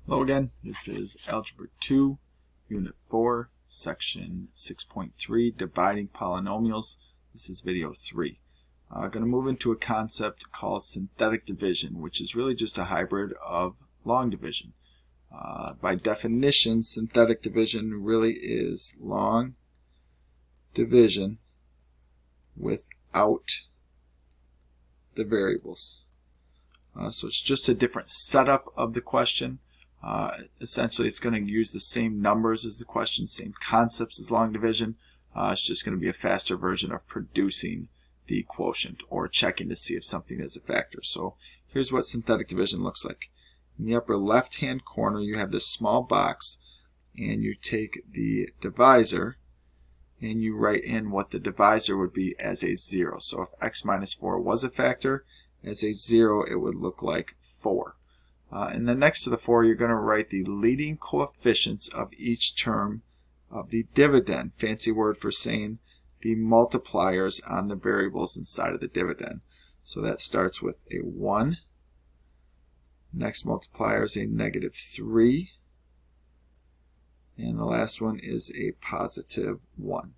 Hello again, this is Algebra 2, Unit 4, Section 6.3, Dividing Polynomials. This is video 3. I'm going to move into a concept called synthetic division, which is really just a hybrid of long division. By definition, synthetic division really is long division without the variables. So it's just a different setup of the question. Essentially, it's going to use the same numbers as the question, same concepts as long division. It's just going to be a faster version of producing the quotient or checking to see if something is a factor. So here's what synthetic division looks like. In the upper left-hand corner, you have this small box, and you take the divisor, and you write in what the divisor would be as a 0. So if x minus 4 was a factor, as a 0, it would look like 4. And then next to the 4, you're going to write the leading coefficients of each term of the dividend. Fancy word for saying the multipliers on the variables inside of the dividend. So that starts with a 1. Next multiplier is a negative 3. And the last one is a positive 1.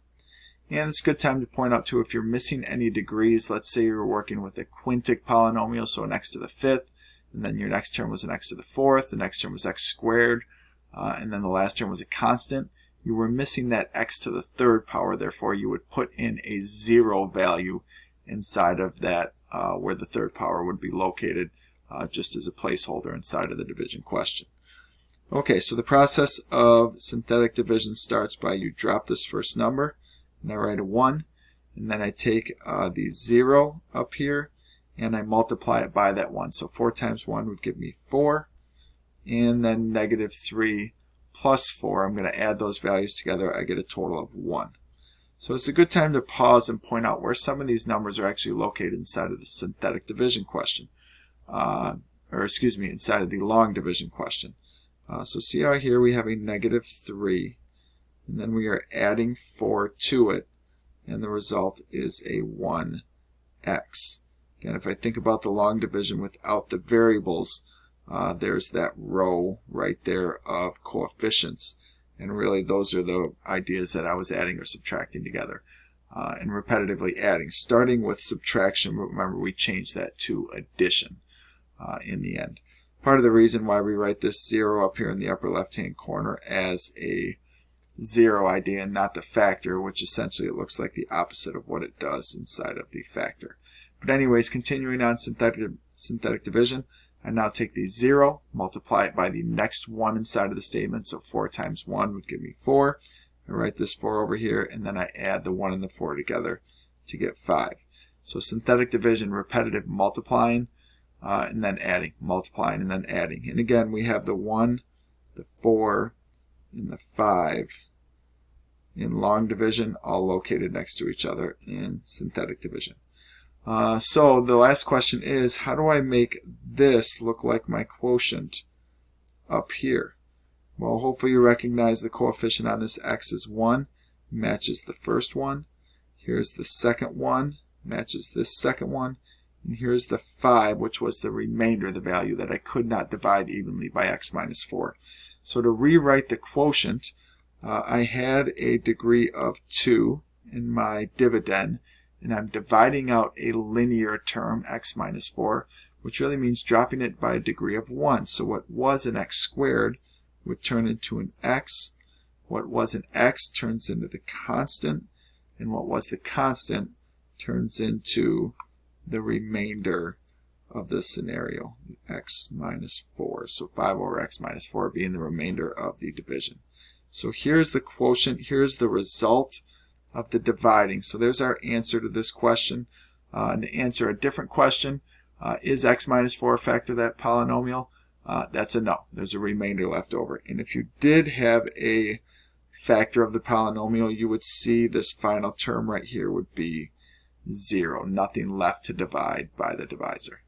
And it's a good time to point out too, if you're missing any degrees, let's say you're working with a quintic polynomial, so an x to the 5th, and then your next term was an x to the 4th, the next term was x squared, and then the last term was a constant. You were missing that x to the 3rd power, therefore you would put in a 0 value inside of that where the 3rd power would be located, just as a placeholder inside of the division question. Okay, so the process of synthetic division starts by you drop this first number, and I write a 1, and then I take the 0 up here, and I multiply it by that 1. So 4 times 1 would give me 4. And then negative 3 plus 4. I'm going to add those values together. I get a total of 1. So it's a good time to pause and point out where some of these numbers are actually located inside of the synthetic division question. Inside of the long division question. So see how here we have a negative 3. And then we are adding 4 to it. And the result is a 1x. Again, if I think about the long division without the variables, there's that row right there of coefficients. And really, those are the ideas that I was adding or subtracting together. And repetitively adding, starting with subtraction. But remember, we changed that to addition in the end. Part of the reason why we write this 0 up here in the upper left-hand corner as a 0 idea and not the factor, which essentially it looks like the opposite of what it does inside of the factor. But anyways, continuing on synthetic division, I now take the 0, multiply it by the next 1 inside of the statement. So 4 times 1 would give me 4. I write this 4 over here, and then I add the 1 and the 4 together to get 5. So synthetic division, repetitive multiplying, and then adding, multiplying, and then adding. And again, we have the 1, the 4, and the 5 in long division, all located next to each other in synthetic division. So the last question is, how do I make this look like my quotient up here? Well, hopefully you recognize the coefficient on this x is 1, matches the first one. Here's the second one, matches this second one. And here's the 5, which was the remainder, the value that I could not divide evenly by x minus 4. So to rewrite the quotient, I had a degree of 2 in my dividend, and I'm dividing out a linear term, x minus 4, which really means dropping it by a degree of 1. So what was an x squared would turn into an x. What was an x turns into the constant, and what was the constant turns into the remainder of this scenario, x minus 4. So 5 over x minus 4 being the remainder of the division. So here's the quotient, here's the result of the dividing. So there's our answer to this question. And to answer a different question, is x minus 4 a factor of that polynomial? That's a no. There's a remainder left over. And if you did have a factor of the polynomial, you would see this final term right here would be 0. Nothing left to divide by the divisor.